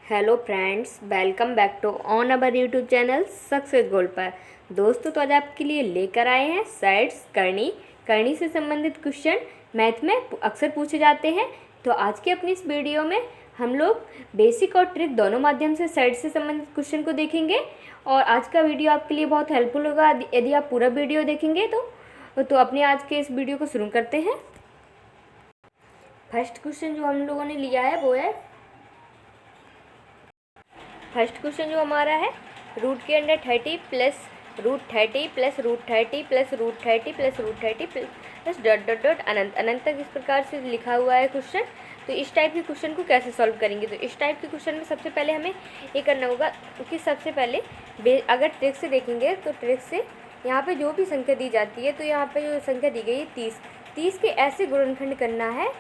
Hello friends, welcome back to on our YouTube channel Success Gold पर। दोस्तों, तो आज आपके लिए लेकर आए हैं साइड्स करनी से संबंधित क्वेश्चन मैथ में अक्सर पूछे जाते हैं। तो आज की अपनी इस वीडियो में हम लोग बेसिक और ट्रिक दोनों माध्यम से साइड से संबंधित क्वेश्चन को देखेंगे। और आज का वीडियो आपके लिए बहुत हेल्पफुल होगा यदि आप पूरा वीडियो देखेंगे तो अपने आज के इस वीडियो को शुरू करते हैं। फर्स्ट क्वेश्चन जो हम लोगों ने लिया है वो है, फर्स्ट क्वेश्चन जो हमारा है, रूट के under 30 plus root 30 plus root 30 plus root 30 plus root 30 plus dot dot dot अनंत अनंत तक इस प्रकार से लिखा हुआ है क्वेश्चन। तो इस टाइप के क्वेश्चन को कैसे सॉल्व करेंगे? तो इस टाइप के क्वेश्चन में सबसे पहले हमें ये करना होगा कि सबसे पहले अगर ट्रिक से देखेंगे तो ट्रिक से यहाँ पे जो भी संख्या दी जाती है, तो यहाँ पे जो संख्या दी गई है 30 के ऐसे गुणनखंड करना है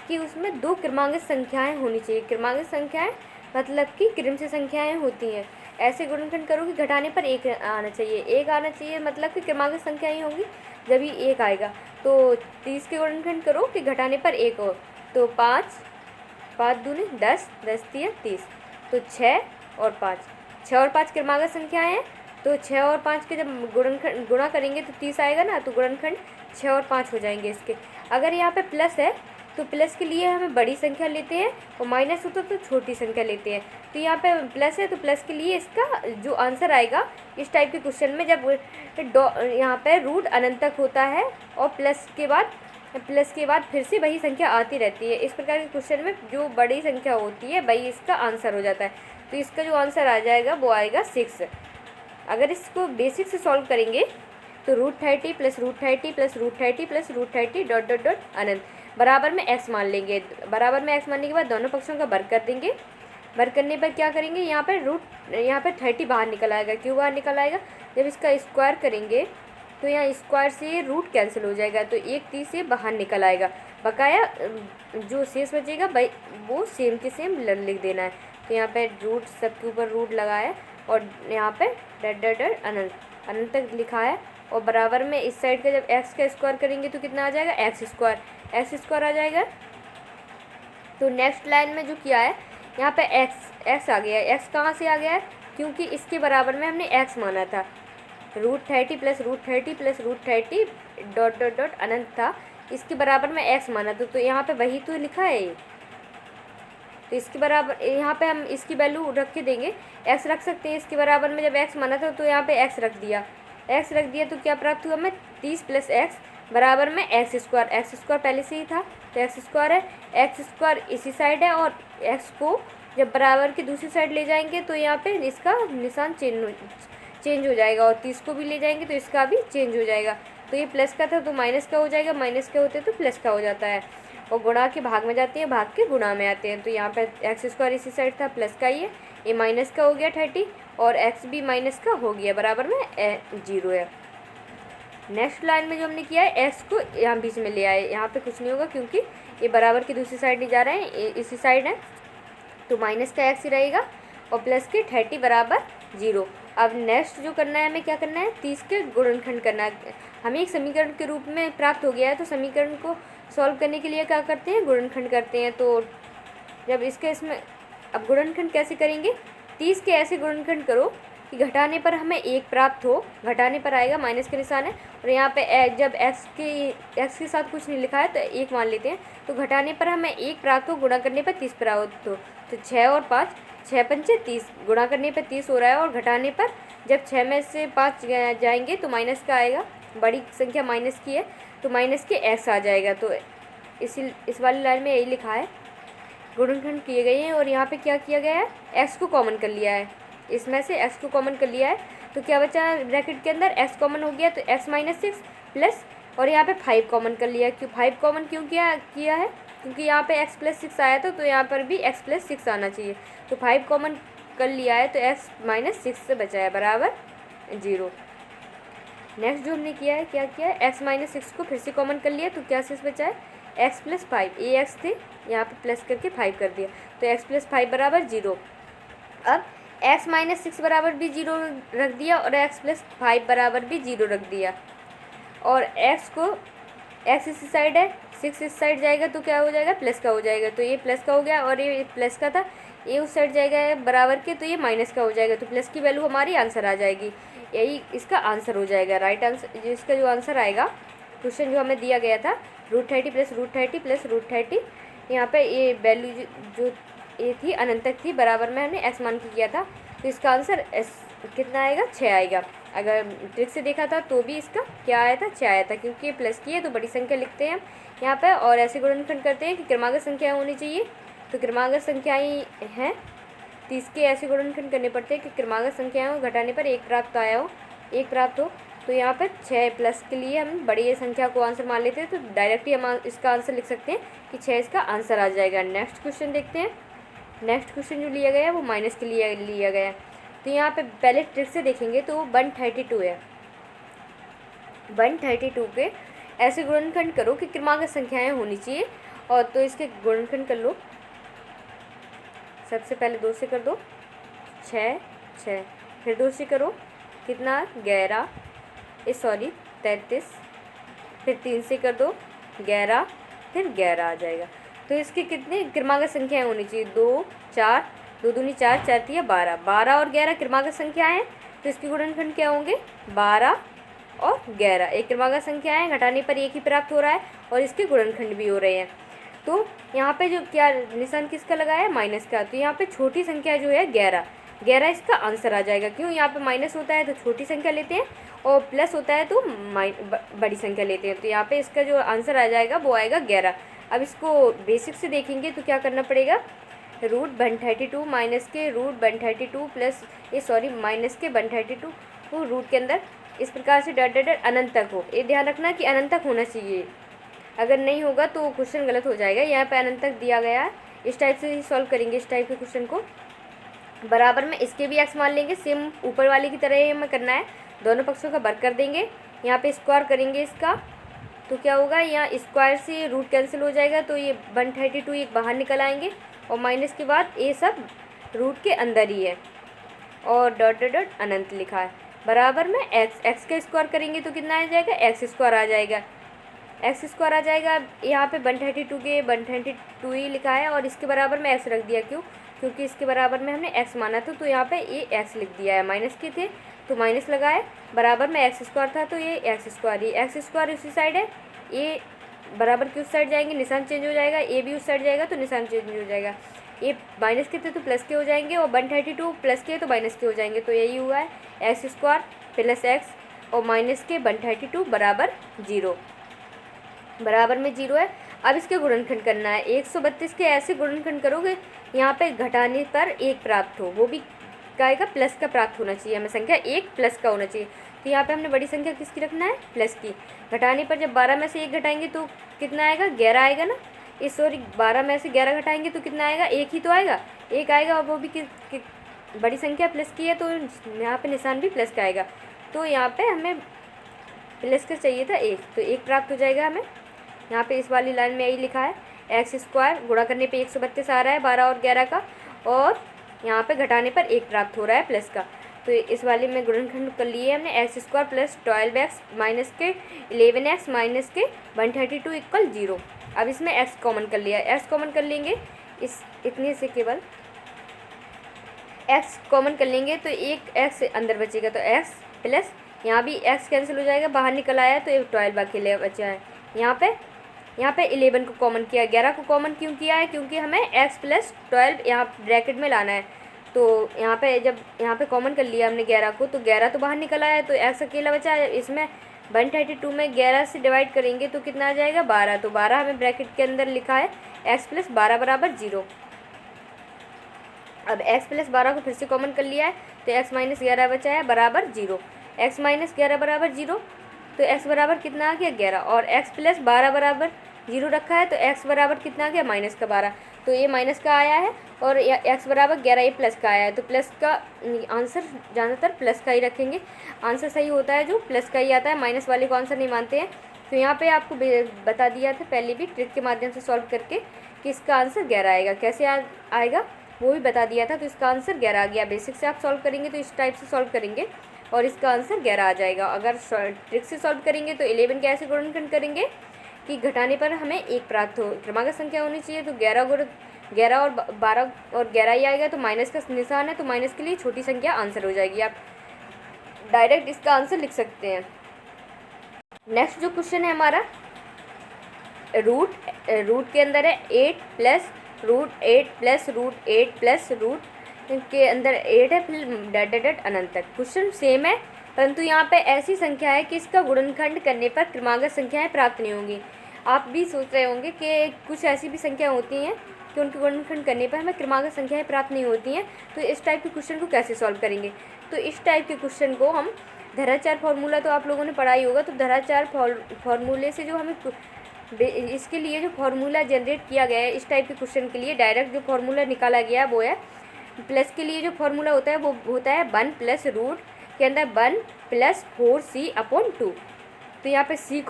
कि उसमें दो क्रमांकित संख्याएँ होनी चाहिए। क्रमांकित संख्याएँ मतलब कि क्रम से संख्याएं होती हैं। ऐसे गुणनखंड करो कि घटाने पर एक आना चाहिए, एक आना चाहिए, मतलब कि क्रमांकित संख्याएं होंगी जब ही एक आएगा। तो 30 के गुणनखंड करो कि घटाने पर एक हो, तो 5 दूनी 10, 10 तिया 30, तो 6 और 5 क्रमांकित संख्याएं हैं। तो 6 और 5 के जब गुणा करेंगे तो 30 आएगा ना, तो गुणनखंड 6 और 5 हो जाएंगे इसके। अगर यहाँ पे प्लस है तो प्लस के लिए हमें बड़ी संख्या लेते हैं, और माइनस होता तो छोटी संख्या लेते हैं। तो यहाँ पे प्लस है तो प्लस के लिए इसका जो आंसर आएगा इस टाइप के क्वेश्चन में, जब यहाँ पे रूट अनंत तक होता है और प्लस के बाद फिर से वही संख्या आती रहती है, इस प्रकार के क्वेश्चन में जो बड़ी संख्या होती है वही इसका आंसर हो जाता है। तो इसका जो आंसर आ जाएगा वो आएगा 6। अगर इसको बेसिक से सॉल्व करेंगे तो root 30 plus root 30 plus root 30 plus root 30 dot dot dot अनंत बराबर में x मान लेंगे। बराबर में x मानने के बाद दोनों पक्षों का वर्ग कर देंगे। वर्ग करने पर क्या करेंगे, यहाँ पर 30 बाहर निकल आएगा। क्यों बाहर निकल आएगा? जब इसका स्क्वायर करेंगे तो यहाँ स्क्वायर से रूट कैंसिल हो जाएगा, तो एक 30 से बाहर निकल आएगा। बकाया जो शेष बचेगा भाई वो सेम के सेम लिख देना है। तो यहाँ पर रूट सबके ऊपर रूट लगाया और यहाँ पर डट डट डट अनंत तक लिखा है। और बराबर में इस साइड का जब x का स्क्वायर करेंगे तो कितना आ जाएगा, एक्स स्क्वायर आ जाएगा। तो नेक्स्ट लाइन में जो किया है यहाँ पे x आ गया है। x कहाँ से आ गया है? क्योंकि इसके बराबर में हमने x माना था। Root 30 plus root 30 plus root 30 dot dot dot अनंत था, इसके बराबर में x माना था, तो यहाँ पे वही तो लिखा है। तो इसके बराबर यहाँ पे हम इसकी वैल्यू रख के देंगे, x रख सकते हैं। इसके बराबर में जब x माना था तो यहाँ पे x रख दिया तो क्या प्राप्त हुआ हमें? 30 प्लस एक्स बराबर में एक्स स्क्वायर पहले से ही था तो एक्स स्क्वायर है। एक्स स्क्वायर इसी साइड है और एक्स को जब बराबर की दूसरी साइड ले जाएंगे तो यहाँ पे इसका निशान चेंज हो जाएगा, और 30 को भी ले जाएंगे तो इसका भी चेंज हो जाएगा। तो ये प्लस का था तो माइनस का हो जाएगा, माइनस का होते तो प्लस का हो जाता है। और गुणा के भाग में जाते हैं, भाग के गुणा में आते हैं। तो यहाँ पे एक्स स्क्वायर इसी साइड था, प्लस का ही है, ये माइनस का हो गया 30 और x भी माइनस का हो गया, बराबर में 0 है। नेक्स्ट लाइन में जो हमने किया है x को यहाँ बीच में ले आए। यहाँ पे कुछ नहीं होगा क्योंकि ये बराबर की दूसरी साइड नहीं जा रहे हैं, इसी साइड है, तो माइनस का x ही रहेगा और प्लस के 30 बराबर 0। अब नेक्स्ट जो करना है, हमें क्या करना है, 30 के गुणनखंड करना है। हमें एक समीकरण के रूप में प्राप्त हो गया है, तो समीकरण को सॉल्व करने के लिए क्या करते हैं, गुणनखंड करते हैं। तो जब इसमें अब गुणनखंड कैसे करेंगे, 30 के ऐसे गुणनखंड करो कि घटाने पर हमें एक प्राप्त हो, घटाने पर आएगा, माइनस का निशान है, और यहाँ पे जब x के साथ कुछ नहीं लिखा है तो एक मान लेते हैं, तो घटाने पर हमें एक प्राप्त हो, गुणा करने पर 30 प्राप्त हो। तो 6 और 5, 6 पंचे 30, गुणा करने पर 30 हो रहा है, और घटाने पर जब 6 में से 5 जाएंगे तो माइनस का आएगा, बड़ी संख्या माइनस की है तो माइनस के x आ जाएगा। तो इस वाली लाइन में यही लिखा है, गुणनखंड किए गए हैं। और यहाँ पे क्या किया गया है, x को कॉमन कर लिया है, इसमें से x को कॉमन कर लिया है, तो क्या बचा ब्रैकेट के अंदर, x कॉमन हो गया तो x माइनस 6 प्लस, और यहाँ पे 5 कॉमन कर लिया। क्यों 5 कॉमन क्यों किया है? क्योंकि यहाँ पे x प्लस 6 आया था, तो यहाँ पर भी x प्लस 6 आना चाहिए, तो 5 कॉमन कर लिया है, तो x माइनस 6 से बचा है, बराबर 0। नेक्स्ट जो हमने किया है, क्या किया है, x माइनस 6 को फिर से कॉमन कर लिया, तो क्या शेष बचा है, x प्लस 5, ये x थे, यहाँ पे प्लस करके 5 कर दिया, तो x प्लस 5 बराबर 0। अब x माइनस 6 बराबर भी 0 रख दिया और x प्लस 5 बराबर भी 0 रख दिया, और x इसी साइड है, 6 इस साइड जाएगा तो क्या हो जाएगा, प्लस का हो जाएगा, तो ये प्लस का हो गया, और ये प्लस का था, ये उस साइड जाएगा बराबर के, तो ये माइनस का हो जाएगा, तो प्लस की वैल्यू हमारी आंसर आ जाएगी। यही इसका आंसर हो जाएगा, राइट आंसर। जिसका जो आंसर आएगा, क्वेश्चन जो हमें दिया गया था √30 प्लस √30 प्लस √30, यहाँ पे ये वैल्यू जो ये थी अनंत तक थी, बराबर में हमने एक्स मान के किया था, तो इसका आंसर कितना आएगा, 6 आएगा। अगर ट्रिक से देखा था तो भी इसका क्या आया था, 6 आया था, क्योंकि ये प्लस की है तो बड़ी संख्या लिखते हैं हम यहाँ पे, और ऐसे गुणनखंड करते हैं कि क्रमागत संख्याएँ होनी चाहिए, तो क्रमागत संख्याएँ हैं, तो इसके ऐसे गुणनखंड करने पड़ते हैं कि क्रमागत संख्याओं घटाने पर एक प्राप्त आया हो, एक प्राप्त हो। तो यहाँ पर 6 प्लस के लिए हम बड़ी संख्या को आंसर मान लेते हैं, तो डायरेक्टली हम इसका आंसर लिख सकते हैं कि 6 इसका आंसर आ जाएगा। नेक्स्ट क्वेश्चन देखते हैं। नेक्स्ट क्वेश्चन जो लिया गया है वो माइनस के लिए लिया गया है, तो यहाँ पे पहले ट्रिक से देखेंगे तो 132 है। 132 के ऐसे गुणनखंड करो कि क्रमागत संख्याएँ होनी चाहिए, और तो इसके गुणनखंड कर लो। सबसे पहले 2 से कर दो, 6 6, फिर 2 से करो कितना, 11 सॉरी 33, फिर 3 से कर दो 11, फिर 11 आ जाएगा। तो इसके कितने क्रमागत संख्याएँ होनी चाहिए, 2 4, 2 दूनी 4, 4 तिया 12, 12 और 11 क्रमागत संख्याएँ हैं, तो इसके गुणनखंड क्या होंगे, 12 और 11। एक क्रमागत संख्याएँ घटाने पर एक ही प्राप्त हो रहा है, और इसके गुणनखंड भी हो रहे हैं। तो यहाँ पे जो क्या निशान किसका लगाया है, माइनस का, तो यहाँ पे छोटी संख्या जो है 11, 11 इसका आंसर आ जाएगा। क्यों, यहाँ पे माइनस होता है तो छोटी संख्या लेते हैं, और प्लस होता है तो बड़ी संख्या लेते हैं, तो यहाँ पे इसका जो आंसर आ जाएगा वो आएगा 11। अब इसको बेसिक से देखेंगे तो क्या करना पड़ेगा, √132 माइनस के √132 प्लस माइनस के 132 वो रूट के अंदर इस प्रकार से डॉट डॉट अनंत तक हो। ये ध्यान रखना कि अनंत तक होना चाहिए, अगर नहीं होगा तो क्वेश्चन गलत हो जाएगा। यहाँ पे अनंत तक दिया गया है, इस टाइप से ही सॉल्व करेंगे इस टाइप के क्वेश्चन को। बराबर में इसके भी एक्स मान लेंगे, सेम ऊपर वाले की तरह ही हमें करना है, दोनों पक्षों का वर्ग कर देंगे, यहाँ पे स्क्वायर करेंगे इसका, तो क्या होगा, यहाँ स्क्वायर से रूट कैंसिल हो जाएगा, तो ये 132 एक बाहर निकल आएंगे, और माइनस के बाद ये सब रूट के अंदर ही है, और डॉट डॉट डॉट अनंत लिखा है। बराबर में एक्स का स्क्वायर करेंगे तो कितना आ जाएगा, एक्स स्क्वायर आ जाएगा, एक्स स्क्वायर आ जाएगा। यहाँ पे 132 के 132 ही लिखा है, और इसके बराबर में एक्स रख दिया, क्यों, क्योंकि इसके बराबर में हमने एक्स माना था, तो यहाँ पे ये एक्स लिख दिया है, माइनस के थे तो माइनस लगाए, बराबर में एक्स स्क्वायर था तो ये एक्स स्क्वायर, ये एक्स स्क्वायर उसी साइड है, ये बराबर की उस साइड जाएंगे, निशान चेंज हो जाएगा, ए भी उस साइड जाएगा तो निशान चेंज हो जाएगा, ये माइनस के थे तो प्लस के हो जाएंगे, और 132 प्लस के तो माइनस के हो जाएंगे, तो यही हुआ है एक्स स्क्वायर प्लस एक्स और माइनस के 132 बराबर 0, बराबर में 0 है। अब इसके गुणनखंड करना है, 132 के ऐसे गुणनखंड करोगे यहाँ पे घटाने पर एक प्राप्त हो, वो भी क्या आएगा, प्लस का प्राप्त होना चाहिए, हमें संख्या एक प्लस का होना चाहिए, तो यहाँ पे हमने बड़ी संख्या किसकी रखना है, प्लस की। घटाने पर जब 12 में से 1 घटाएंगे तो कितना आएगा, 11 आएगा ना, इस सॉरी 12 में से 11 घटाएंगे तो कितना आएगा, एक ही तो आएगा, एक आएगा, और वो भी बड़ी संख्या प्लस की है, तो यहाँ पे निशान भी प्लस का आएगा, तो यहाँ पे हमें प्लस का चाहिए था 1, तो 1 प्राप्त हो जाएगा हमें। यहाँ पे इस वाली लाइन में यही लिखा है, एक्स स्क्वायर गुणा करने पे 132 आ रहा है 12 और 11 का, और यहाँ पे घटाने पर 1 प्राप्त हो रहा है प्लस का, तो इस वाले में गुणनखंड कर लिए हमने, x square plus 12x minus के 11x माइनस के 132 इक्वल 0। अब इसमें x कॉमन कर लिया, x कॉमन कर लेंगे, इस इतने से केवल x कॉमन कर लेंगे तो एक x अंदर बचेगा, तो x प्लस यहाँ भी x कैंसिल हो जाएगा, बाहर निकल आया तो 12 अकेले बचा है। यहाँ पे 11 को कॉमन किया, 11 को कॉमन क्यों किया है, क्योंकि हमें x प्लस 12 यहाँ ब्रैकेट में लाना है, तो यहाँ पे जब यहाँ पे कॉमन कर लिया हमने 11 को, तो 11 तो बाहर निकल आया, तो x अकेला बचा है। इसमें 132 में 11 से डिवाइड करेंगे तो कितना आ जाएगा, 12, तो 12 हमें ब्रैकेट के अंदर लिखा है, x प्लस 12 बराबर 0। अब x प्लस 12 को फिर से कॉमन कर लिया है, तो x माइनस 11 बचा है बराबर 0, x माइनस 11 बराबर 0, तो x बराबर कितना आ गया 11, और x प्लस 12 बराबर 0 रखा है, तो x बराबर कितना आ गया माइनस का 12, तो ये माइनस का आया है, और x बराबर 11 ये प्लस का आया है, तो प्लस का आंसर ज़्यादातर प्लस का ही रखेंगे, आंसर सही होता है जो प्लस का ही आता है, माइनस वाले को आंसर नहीं मानते हैं। तो यहाँ पे आपको बता दिया था पहले भी ट्रिक के माध्यम से सॉल्व करके कि इसका आंसर 11 आएगा, कैसे आएगा वो भी बता दिया था, तो इसका आंसर 11 आ गया। बेसिक से आप सॉल्व करेंगे तो इस टाइप से सॉल्व करेंगे और इसका आंसर 11 आ जाएगा। अगर ट्रिक से सॉल्व करेंगे तो 11 के ऐसे गुणनखंड करेंगे कि घटाने पर हमें 1 प्राप्त हो। क्रमांक संख्या होनी चाहिए तो 11 और 12 और 11 ही आएगा, तो माइनस का निशान है तो माइनस के लिए छोटी संख्या आंसर हो जाएगी। आप डायरेक्ट इसका आंसर लिख सकते हैं। नेक्स्ट जो क्वेश्चन है हमारा, रूट के अंदर है 8 plus root 8 plus root 8 plus root के अंदर 8 है, फिर डॉट डॉट डॉट अनंत तक। क्वेश्चन सेम है, परंतु यहाँ पे ऐसी संख्या है कि इसका गुणनखंड करने पर क्रमांक संख्याएं प्राप्त नहीं होंगी। आप भी सोच रहे होंगे कि कुछ ऐसी भी संख्या होती हैं कि उनके गुणनखंड करने पर हमें क्रमांक संख्याएं प्राप्त नहीं होती हैं, तो इस टाइप के क्वेश्चन को कैसे सॉल्व करेंगे। तो इस टाइप के क्वेश्चन को हम धराचार फार्मूला तो आप लोगों ने पढ़ा ही होगा, तो धराचार फार्मूले से जो हमें इसके लिए जो फार्मूला जनरेट किया गया है इस टाइप के क्वेश्चन के लिए, डायरेक्ट जो फार्मूला निकाला गया है वो है प्लस के लिए जो फार्मूला होता है वो होता है 1 प्लस रूट के अंदर 1 प्लस 4c/2। तो यहाँ पे c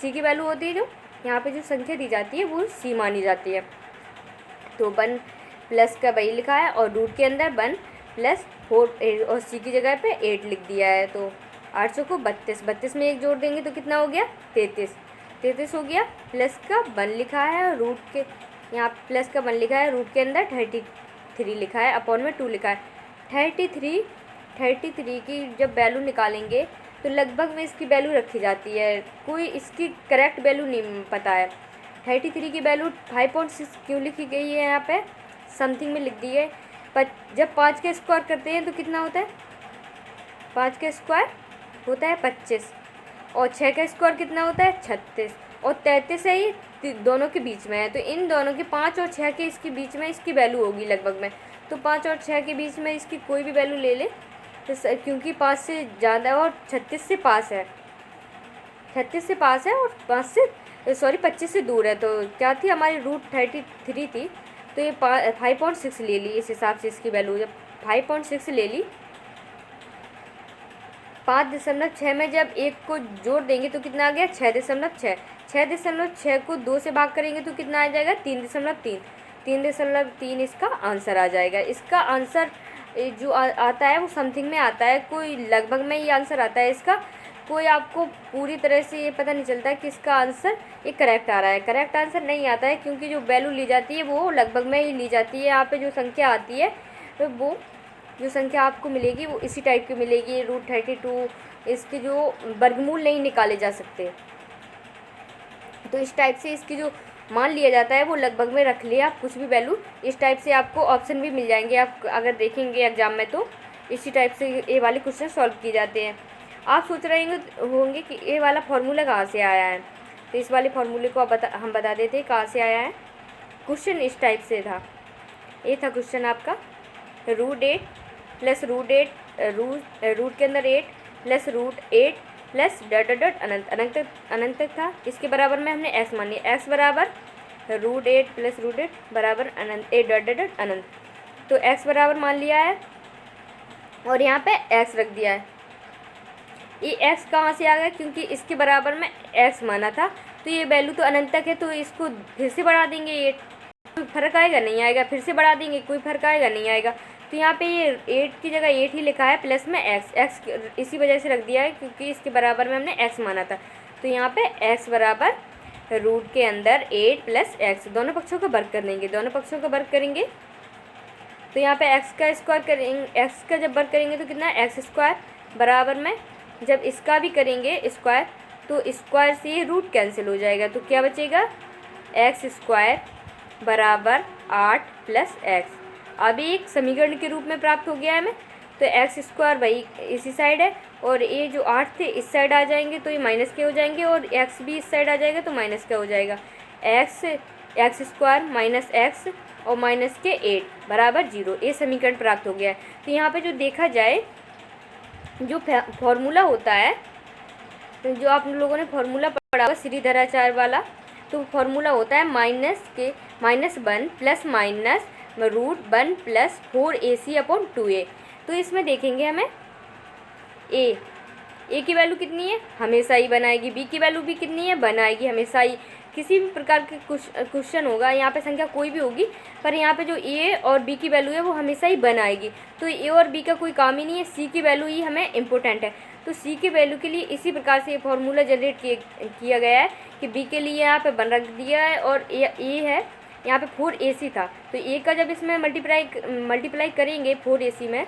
की वैल्यू होती है, जो यहाँ पे जो संख्या दी जाती है वो c मानी जाती है। तो 1 प्लस का वही लिखा है और रूट के अंदर 1 प्लस 4 और c की जगह पे 8 लिख दिया है। तो 800 को 32 में 1 जोड़ देंगे तो कितना हो गया 33 हो गया। प्लस का 1 लिखा है और रूट के यहाँ प्लस का 1 लिखा है, रूट के अंदर 33 लिखा है, अपॉन में 2 लिखा है। 33 की जब वैल्यू निकालेंगे तो लगभग में इसकी वैल्यू रखी जाती है, कोई इसकी करेक्ट वैल्यू नहीं पता है। 33 की वैल्यू 5.6 क्यों लिखी गई है यहाँ पे, समथिंग में लिख दी है। जब 5 का स्क्वायर करते हैं तो कितना होता है, 5 का स्क्वायर होता है 25 और 6 का स्क्वायर कितना होता है 36 और 33 है ये दोनों के बीच में है। तो इन दोनों के 5 और 6 के इसके बीच में इसकी वैल्यू होगी लगभग में। तो 5 और 6 के बीच में इसकी कोई भी वैल्यू ले ले तो क्योंकि 5 से ज़्यादा और 36 से पास है, 36 से पास है और 25 से दूर है। तो क्या थी हमारी रूट 33 थी, तो ये 5.6 ले ली। इस हिसाब से इसकी वैल्यू जब 5.6 ले ली, 5.6 में जब 1 को जोड़ देंगे तो कितना आ गया 6.6। 6.6 को 2 से भाग करेंगे तो कितना आ जाएगा 3.3 इसका आंसर आ जाएगा। इसका आंसर जो आता है वो समथिंग में आता है, कोई लगभग में ये आंसर आता है इसका, कोई आपको पूरी तरह से ये पता नहीं चलता है कि इसका आंसर ये करेक्ट आ रहा है। करेक्ट आंसर नहीं आता है क्योंकि जो वैल्यू ली जाती है वो लगभग में ही ली जाती है। यहाँ पे जो संख्या आती है तो वो जो संख्या आपको मिलेगी वो इसी टाइप की मिलेगी। रूट 32 इसके जो वर्गमूल नहीं निकाले जा सकते, तो इस टाइप से इसकी जो मान लिया जाता है वो लगभग में रख लिया आप कुछ भी वैल्यू। इस टाइप से आपको ऑप्शन भी मिल जाएंगे, आप अगर देखेंगे एग्जाम में तो इसी टाइप से ये वाले क्वेश्चन सॉल्व किए जाते हैं। आप सोच रहे होंगे कि ये वाला फार्मूला कहाँ से आया है, तो इस वाले फार्मूले को हम बता देते हैं कहाँ से आया है। क्वेश्चन इस टाइप से था, ये था क्वेश्चन आपका रूट 8 प्लस रूट 8 रूट के अंदर 8 plus root 8 plus dot dot dot अनंत तक था। इसके बराबर में हमने x मान लिया, x बराबर रूट 8 प्लस रूट 8 बराबर अनंत 8 डॉट डॉट डॉट अनंत। तो x बराबर मान लिया है और यहाँ पे x रख दिया है। ये x कहाँ से आ गया, क्योंकि इसके बराबर में x माना था, तो ये वैल्यू तो अनंत तक है, तो इसको फिर से बढ़ा देंगे 8, कोई फर्क आएगा नहीं आएगा, फिर से बढ़ा देंगे कोई फर्क आएगा नहीं आएगा। तो यहाँ पे ये 8 की जगह 8 ही लिखा है, प्लस में x इसी वजह से रख दिया है क्योंकि इसके बराबर में हमने x माना था। तो यहाँ पे x बराबर रूट के अंदर 8 प्लस x, दोनों पक्षों का वर्ग कर देंगे, दोनों पक्षों का वर्ग करेंगे तो यहाँ पे x का स्क्वायर करेंगे, x का जब वर्ग करेंगे तो कितना x स्क्वायर बराबर में जब इसका भी करेंगे स्क्वायर तो स्क्वायर से ये रूट कैंसिल हो जाएगा, तो क्या बचेगा x स्क्वायर बराबर 8 प्लस x। अभी एक समीकरण के रूप में प्राप्त हो गया है हमें, तो एक्स स्क्वायर वही इसी साइड है और ये जो 8 थे इस साइड आ जाएंगे तो ये माइनस के हो जाएंगे और एक्स भी इस साइड आ जाएगा तो माइनस का हो जाएगा। एक्स स्क्वायर माइनस एक्स और माइनस के 8 बराबर 0, ये समीकरण प्राप्त हो गया है। तो यहाँ पे जो देखा जाए जो फॉर्मूला होता है, जो आप लोगों ने फार्मूला पढ़ा हुआ श्रीधराचार्य वाला, तो फार्मूला होता है -1 plus minus root 1 plus 4ac/2a। तो इसमें देखेंगे हमें ए की वैल्यू कितनी है, हमेशा ही बनाएगी, बी की वैल्यू भी कितनी है, बनाएगी हमेशा ही। किसी भी प्रकार के क्वेश्चन होगा यहाँ पे संख्या कोई भी होगी, पर यहाँ पे जो ए और बी की वैल्यू है वो हमेशा ही बनाएगी। तो ए और बी का कोई काम ही नहीं है, सी की वैल्यू ही हमें इम्पोर्टेंट है। तो सी की वैल्यू के लिए इसी प्रकार से ये फॉर्मूला जनरेट किया गया है कि बी के लिए यहाँ पे 1 रख दिया है और ए है यहाँ पे 4AC था, तो ए का जब इसमें मल्टीप्लाई करेंगे 4AC में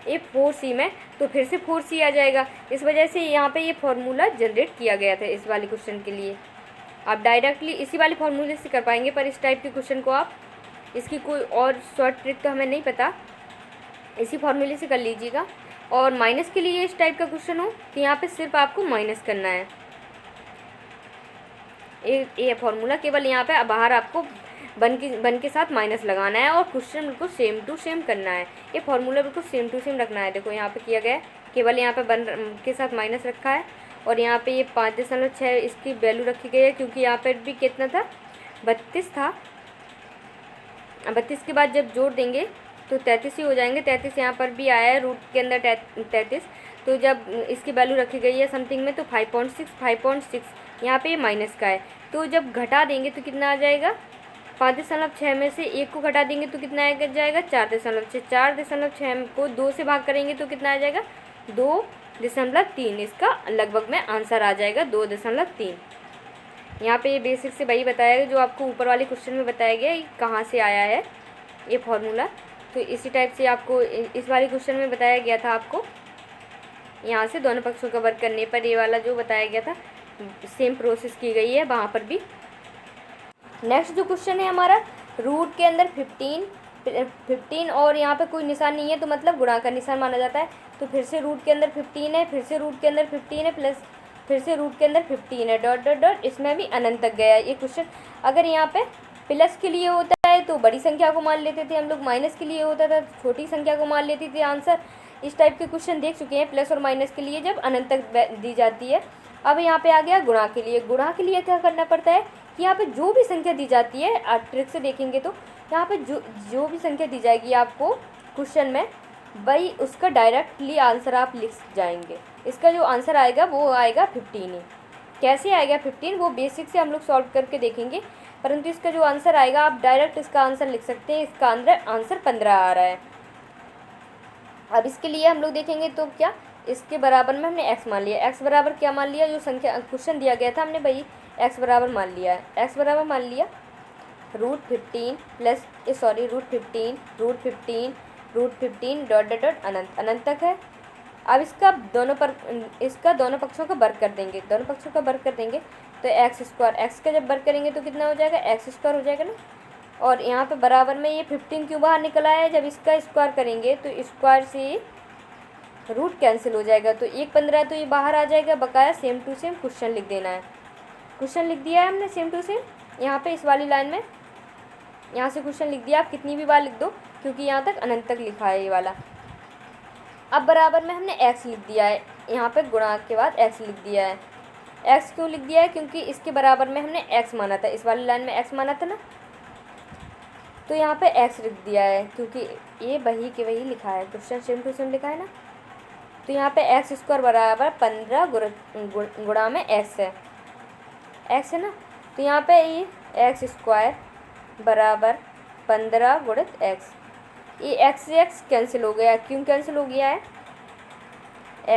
4C में तो फिर से 4C आ जाएगा। इस वजह से यहाँ पे ये फॉर्मूला जनरेट किया गया था इस वाले क्वेश्चन के लिए। आप डायरेक्टली इसी वाले फॉर्मूले से कर पाएंगे, पर इस टाइप के क्वेश्चन को आप इसकी कोई और शॉर्ट ट्रिक तो हमें नहीं पता, इसी फॉर्मूले से कर लीजिएगा। और माइनस के लिए इस टाइप का क्वेश्चन हो तो यहाँ पे सिर्फ आपको माइनस करना है, ये फॉर्मूला केवल यहाँ पे बाहर आपको वन के साथ माइनस लगाना है और क्वेश्चन बिल्कुल सेम टू सेम करना है। ये फॉर्मूला बिल्कुल सेम टू सेम रखना है। देखो यहाँ पे किया गया है, केवल यहाँ पे वन के साथ माइनस रखा है और यहाँ पे ये 5.6 इसकी वैल्यू रखी गई है, क्योंकि यहाँ पे भी कितना था 32 था। 32 के बाद जब जोड़ देंगे तो 33 ही हो जाएंगे। 33 यहाँ पर भी आया है रूट के अंदर 33, तो जब इसकी वैल्यू रखी गई है समथिंग में तो 5.6 यहाँ पे ये माइनस का है। तो जब घटा देंगे तो कितना आ जाएगा, 5.6 में से 1 को घटा देंगे तो कितना आ जाएगा 4.6। 4.6 को 2 से भाग करेंगे तो कितना आ जाएगा 2.3। इसका लगभग में आंसर आ जाएगा 2.3। यहाँ पे ये बेसिक से वही बताया गया जो आपको ऊपर वाले क्वेश्चन में बताया गया कहाँ से आया है ये फॉर्मूला। तो इसी टाइप से आपको इस वाले क्वेश्चन में बताया गया था, आपको यहाँ से दोनों पक्षों का वर्क करने पर ये वाला जो बताया गया था सेम प्रोसेस की गई है वहाँ पर भी। नेक्स्ट जो क्वेश्चन है हमारा, रूट के अंदर 15 और यहाँ पे कोई निशान नहीं है तो मतलब गुणा का निशान माना जाता है। तो फिर से रूट के अंदर 15 है, फिर से रूट के अंदर 15 है, प्लस फिर से रूट के अंदर 15 है, डॉट डॉट डॉट, इसमें भी अनंत तक गया ये क्वेश्चन। अगर यहाँ पे प्लस के लिए होता है तो बड़ी संख्या को मान लेते थे हम लोग, माइनस के लिए होता था तो छोटी संख्या को मान लेते थे आंसर। इस टाइप के क्वेश्चन देख चुके हैं प्लस और माइनस के लिए जब अनंत तक दी जाती है। अब यहाँ पे आ गया गुणा के लिए। गुणा के लिए क्या करना पड़ता है कि यहाँ पे जो भी संख्या दी जाती है, आप ट्रिक से देखेंगे तो यहाँ पे जो भी संख्या दी जाएगी आपको क्वेश्चन में, वही उसका डायरेक्टली आंसर आप लिख जाएंगे। इसका जो आंसर आएगा वो आएगा 15 ही। कैसे आएगा 15 वो बेसिक से हम लोग सॉल्व करके देखेंगे, परंतु इसका जो आंसर आएगा आप डायरेक्ट इसका आंसर लिख सकते हैं। इसका आंसर 15 आ रहा है। अब इसके लिए हम लोग देखेंगे तो क्या, इसके बराबर में हमने x मान लिया। x बराबर क्या मान लिया, जो संख्या क्वेश्चन दिया गया था हमने वही x बराबर मान लिया है। x बराबर मान लिया √15 प्लस √15 डॉट डॉट डॉट अनंत तक है। अब इसका दोनों पक्षों का वर्ग कर देंगे, तो x का जब वर्ग करेंगे तो कितना हो जाएगा x² हो जाएगा ना। और यहाँ पे बराबर में ये 15 क्यों बाहर निकला है, जब इसका स्क्वायर करेंगे तो स्क्वायर से रूट कैंसिल हो जाएगा, तो 1.15 तो ये बाहर आ जाएगा। बकाया सेम टू सेम क्वेश्चन लिख देना है। क्वेश्चन लिख दिया है हमने सेम टू सेम यहाँ पे इस वाली लाइन में, यहाँ से क्वेश्चन लिख दिया। आप कितनी भी बार लिख दो क्योंकि यहाँ तक अनंत तक लिखा है ये वाला। अब बराबर में हमने x लिख दिया है, यहाँ पे गुणा के बाद x लिख दिया है। x क्यों लिख दिया है, क्योंकि इसके बराबर में हमने x माना था, इस वाली लाइन में x माना था ना, तो यहाँ पे x लिख दिया है क्योंकि ये वही के वही लिखा है, क्वेश्चन सेम टू सेम लिखा है ना। तो यहाँ पे x² बराबर 15 गुणा में x है ना। तो यहाँ पे ये x² बराबर 15 गुणित x, ये x से x कैंसिल हो गया। क्यों कैंसिल हो गया है,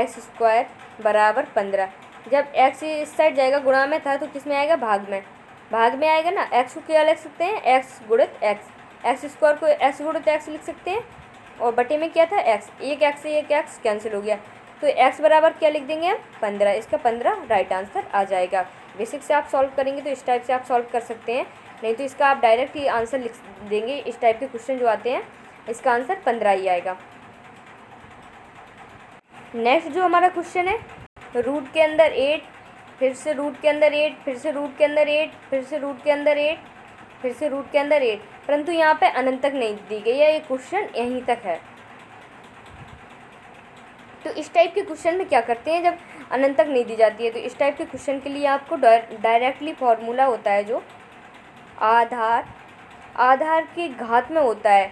x² बराबर 15, जब x इस साइड जाएगा गुणा में था तो किस में आएगा, भाग में आएगा ना। x को क्या लिख सकते हैं, x गुणित x, x² को x गुणित x लिख सकते हैं, और बटे में क्या था x, एक x से एक x कैंसिल हो गया, तो x बराबर क्या लिख देंगे हम 15। इसका 15 राइट आंसर आ जाएगा। बेसिक से आप सॉल्व करेंगे तो इस टाइप से आप सॉल्व कर सकते हैं, नहीं तो इसका आप डायरेक्ट ही आंसर लिख देंगे। इस टाइप के क्वेश्चन जो आते हैं इसका आंसर 15 ही आएगा। नेक्स्ट जो हमारा क्वेश्चन है, रूट के अंदर 8, फिर से रूट के अंदर 8, फिर से रूट के अंदर 8, फिर से रूट के अंदर 8, फिर से रूट के अंदर 8, परंतु यहाँ पे अनंत तक नहीं दी गई है, ये क्वेश्चन यहीं तक है। तो इस टाइप के क्वेश्चन में क्या करते हैं, जब अनंत तक नहीं दी जाती है तो इस टाइप के क्वेश्चन के लिए आपको डायरेक्टली फॉर्मूला होता है जो आधार की घात में होता है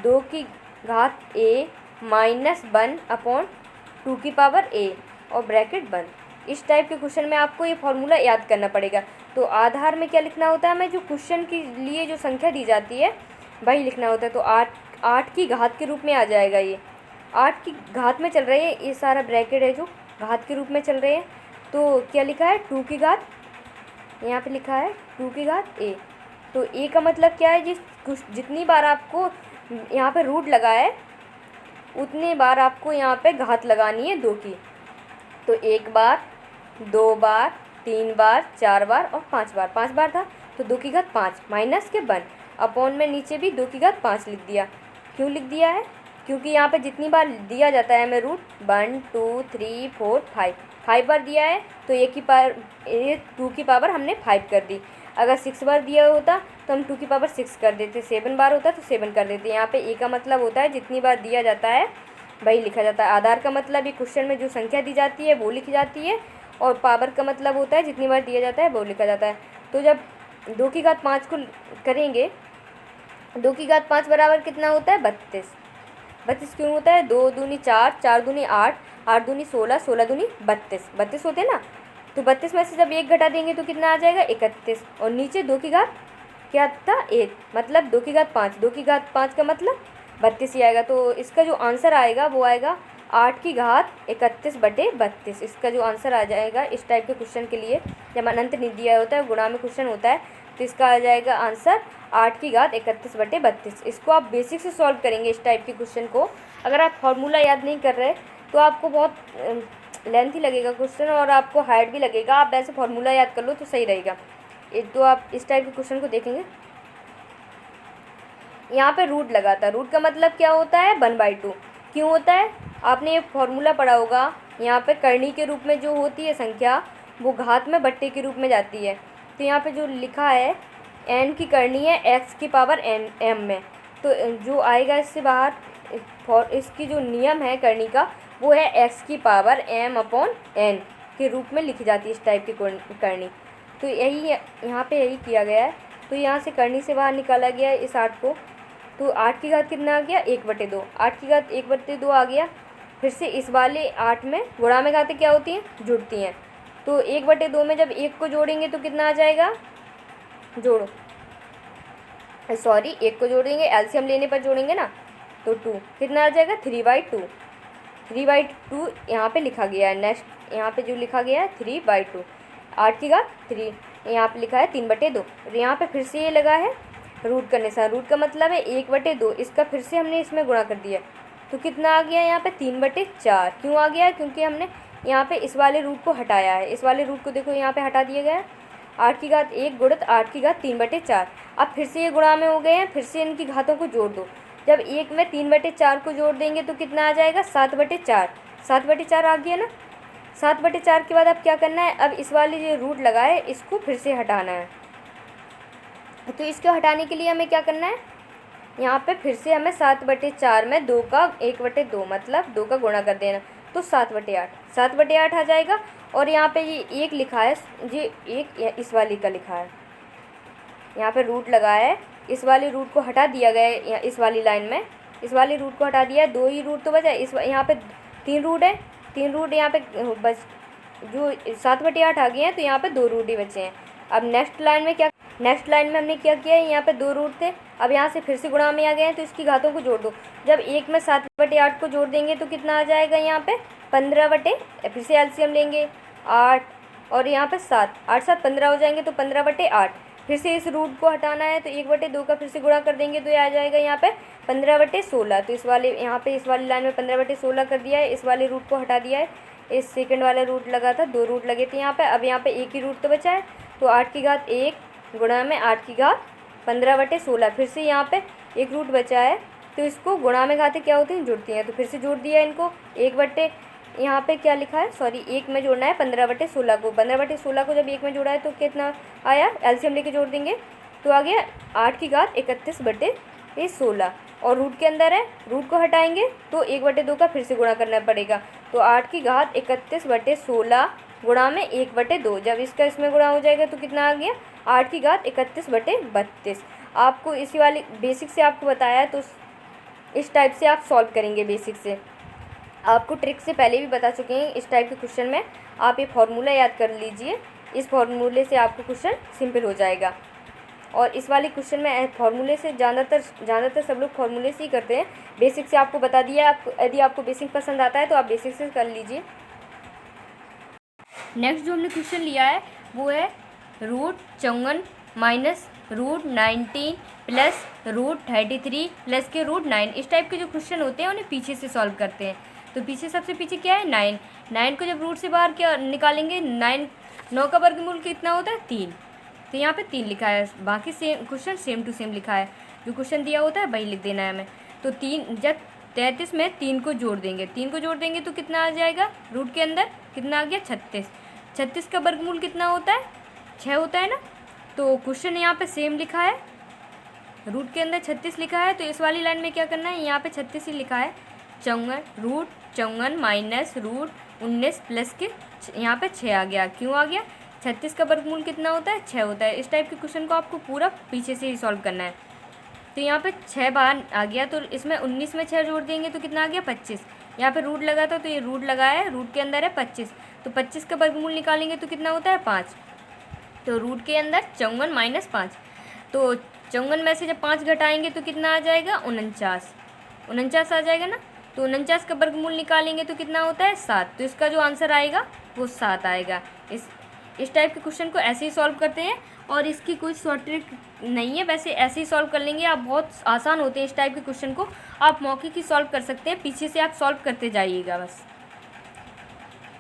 2 की घात a माइनस 1 अपॉन 2 की पावर a और ब्रैकेट बंद। इस टाइप के क्वेश्चन में आपको ये फॉर्मूला याद करना पड़ेगा। तो आधार में क्या लिखना होता है, हमें जो क्वेश्चन के लिए जो संख्या दी जाती है वही लिखना होता है। तो 8 की घात के रूप में आ जाएगा। ये 8 की घात में चल रही है, ये सारा ब्रैकेट है जो घात के रूप में चल रहे हैं। तो क्या लिखा है, 2 की घात, यहाँ पे लिखा है 2 की घात a। तो a का मतलब क्या है, जितनी बार आपको यहाँ पे रूट लगा है उतनी बार आपको यहाँ पे घात लगानी है 2 की। तो 1 बार, 2 बार, 3 बार, 4 बार और 5 बार। 5 बार था तो 2 की घात 5 माइनस के 1 अपॉन में नीचे भी 2 की घात 5 लिख दिया। क्यों लिख दिया है, क्योंकि यहाँ पे जितनी बार दिया जाता है हमें रूट 1 2 3 4 5 बार दिया है तो ये 2 की पावर हमने 5 कर दी। अगर 6 बार दिया होता तो हम 2 की पावर 6 कर देते, 7 बार होता तो 7 कर देते। यहाँ पे ए का मतलब होता है जितनी बार दिया जाता है वही लिखा जाता है। आधार का मतलब ये क्वेश्चन में जो संख्या दी जाती है वो लिखी जाती है, और पावर का मतलब होता है जितनी बार दिया जाता है वो लिखा जाता है। तो जब 2 की घात 5 को करेंगे, 2 की घात 5 बराबर कितना होता है, 32। 32 क्यों होता है, 2 दूनी 4, 4 दूनी 8, 8 दूनी 16, 16 दूनी 32, 32 होते हैं ना। तो 32 में से जब 1 घटा देंगे तो कितना आ जाएगा, 31। और नीचे 2 की घात क्या था, 8, मतलब 2 की घात 5, 2 की घात 5 का मतलब 32 ही आएगा। तो इसका जो आंसर आएगा वो आएगा 8 की घात 31/32। इसका जो आंसर आ जाएगा इस टाइप के क्वेश्चन के लिए, जब अनंत नहीं दिया होता है, गुणा में क्वेश्चन होता है, तो इसका आ जाएगा आंसर 8 की घात 31/32। इसको आप बेसिक से सॉल्व करेंगे इस टाइप के क्वेश्चन को। अगर आप फार्मूला याद नहीं कर रहे तो आपको बहुत लेंथी लगेगा क्वेश्चन और आपको हार्ड भी लगेगा। आप वैसे फार्मूला याद कर लो तो सही रहेगा। तो आप इस टाइप के क्वेश्चन को देखेंगे। यहाँ पे रूट लगा था, रूट का मतलब क्या होता है, 1/2। क्यों होता है, आपने ये फार्मूला पढ़ा होगा। यहाँ पे करनी के रूप में जो होती है संख्या वो घात में बट्टे के रूप में जाती है। तो यहाँ पे जो लिखा है n की करनी है x की पावर n m में, तो जो आएगा इससे बाहर इसकी जो नियम है करनी का वो है x की पावर m/n के रूप में लिखी जाती है इस टाइप की करनी। तो यही यहाँ पे यही किया गया है। तो यहाँ से करनी से बाहर निकाला गया है इस 8 को। तो 8 की घात कितना आ गया, 1/2। 8 की घात 1/2 आ गया। फिर से इस वाले 8 में गुणा में घातें क्या होती हैं, जुड़ती हैं। तो 1/2 में जब 1 को जोड़ेंगे तो कितना आ जाएगा, जोड़ो, सॉरी 1 को जोड़ेंगे, एलसीएम लेने पर जोड़ेंगे ना, तो 2 कितना आ जाएगा, 3/2। 3/2 यहाँ पे लिखा गया है। नेक्स्ट यहाँ पे जो लिखा गया है 3/2। 8 की घात 3 यहाँ पे लिखा है 3/2। और यहाँ पे फिर से ये लगा है रूट का निशान। रूट का मतलब है 1/2, इसका फिर से हमने इसमें गुणा कर दिया तो कितना आ गया यहाँ पे 3/4। क्यों आ गया है, क्योंकि हमने यहाँ पे इस वाले रूट को हटाया है। इस वाले रूट को देखो यहाँ पे हटा दिया गया है। 8 की घात 1 गुणित 8 की घात 3/4। अब फिर से ये गुणा में हो गए हैं, फिर से इनकी घातों को जोड़ दो। जब 1 में 3/4 को जोड़ देंगे तो कितना आ जाएगा, 7/4। 7/4 आ गया ना। 7/4 के बाद अब क्या करना है, अब इस वाले जो रूट लगा है इसको फिर से हटाना है। तो इसको हटाने के लिए हमें क्या करना है, यहाँ पे फिर से हमें 7/4 में 2 का 1/2 मतलब 2 का गुणा कर देना, तो 7/8। 7/8 आ जाएगा। और यहाँ पे ये 1 लिखा है, ये 1 इस वाली का लिखा है, यहाँ पे रूट लगा है, इस वाले रूट को हटा दिया गया है। इस वाली लाइन में इस वाले रूट को हटा दिया है, 2 ही रूट तो बचा। यहाँ पे 3 रूट है, 3 रूट यहाँ पे बस, जो 7/8 आ गए हैं तो यहाँ पे 2 रूट ही बचे हैं। अब नेक्स्ट लाइन में हमने क्या किया है, यहाँ पे 2 रूट थे, अब यहाँ से फिर से गुणा में आ गए हैं तो इसकी घातों को जोड़ दो। जब 1 में 7/8 को जोड़ देंगे तो कितना आ जाएगा, यहाँ पे 15 फिर से एलसीएम लेंगे 8 और यहाँ पे 7, 8 7 15 हो जाएंगे तो 15/8। फिर से इस रूट को हटाना है तो 1/2 का फिर से गुणा कर देंगे तो ये आ जाएगा यहाँ पे 15/16। तो इस वाली लाइन में 15/16 कर दिया है। इस वाले रूट को हटा दिया है, इस सेकंड वाला रूट लगा था, 2 रूट लगे थे यहाँ पे। अब यहाँ पे 1 ही रूट तो बचा है, तो 8 की घात 1 गुणा में 8 की घात 15/16। फिर से यहाँ पे 1 रूट बचा है तो इसको गुणा में घातें क्या होती हैं, जुड़ती हैं, तो फिर से जोड़ दिया इनको। यहाँ पे क्या लिखा है, सॉरी 1 में जोड़ना है 15/16 को। 15/16 को जब 1 में जोड़ा है तो कितना आया, एलसीएम लेके जोड़ देंगे तो आ गया 8 की घात 31/16। और रूट के अंदर है, रूट को हटाएंगे तो 1/2 का फिर से गुणा करना पड़ेगा, तो 8 की घात 31/16 गुणा में 1/2। जब इसका इसमें गुणा हो जाएगा तो कितना आ गया, 8 की घात 31/32। आपको इसी वाली बेसिक से आपको बताया है, तो इस टाइप से आप सॉल्व करेंगे। बेसिक से आपको ट्रिक से पहले भी बता चुके हैं। इस टाइप के क्वेश्चन में आप ये फार्मूला याद कर लीजिए, इस फार्मूले से आपको क्वेश्चन सिंपल हो जाएगा। और इस वाले क्वेश्चन में फार्मूले से ज़्यादातर सब लोग फार्मूले से ही करते हैं। बेसिक से आपको बता दिया। यदि आपको बेसिक पसंद आता है तो आप बेसिक से कर लीजिए। नेक्स्ट जो हमने क्वेश्चन लिया है वो है √54 माइनस √19 प्लस √33 प्लस के √9। इस टाइप के जो क्वेश्चन होते हैं उन्हें पीछे से सॉल्व करते हैं। तो पीछे सबसे पीछे क्या है 9। 9 को जब रूट से बाहर क्या निकालेंगे 9 का वर्गमूल कितना होता है 3। तो यहाँ पे 3 लिखा है, बाकी same question same to same लिखा है, जो क्वेश्चन दिया होता है वही लिख देना है हमें। तो 3 जब 33 में 3 को जोड़ देंगे, 3 को जोड़ देंगे तो कितना आ जाएगा, रूट के अंदर कितना आ गया 36। 36 का वर्गमूल कितना होता है 6 होता है ना। तो क्वेश्चन यहाँ पे सेम लिखा है, रूट के अंदर 36 लिखा है, तो इस वाली लाइन में क्या करना है, यहाँ पे 36 ही लिखा है। 54 माइनस √19 प्लस के यहाँ पे 6 आ गया। क्यों आ गया, 36 का वर्गमूल कितना होता है 6 होता है। इस टाइप के क्वेश्चन को आपको पूरा पीछे से ही सॉल्व करना है। तो यहाँ पे 6 बाहर आ गया, तो इसमें 19 में 6 जोड़ देंगे तो कितना आ गया 25। यहाँ पे रूट लगा था तो ये रूट लगाया है, रूट के अंदर है 25, तो 25 का वर्गमूल निकालेंगे तो कितना होता है 5। तो रूट के अंदर 54 माइनस 5, तो 54 में से जब 5 घटाएंगे तो कितना आ जाएगा 49 आ जाएगा ना। तो 49 का वर्गमूल निकालेंगे तो कितना होता है 7। तो इसका जो आंसर आएगा वो 7 आएगा। इस टाइप के क्वेश्चन को ऐसे ही सॉल्व करते हैं, और इसकी कोई शॉर्ट ट्रिक नहीं है, वैसे ऐसे ही सॉल्व कर लेंगे आप। बहुत आसान होते हैं इस टाइप के क्वेश्चन को, आप मौके की सॉल्व कर सकते हैं, पीछे से आप सॉल्व करते जाइएगा बस।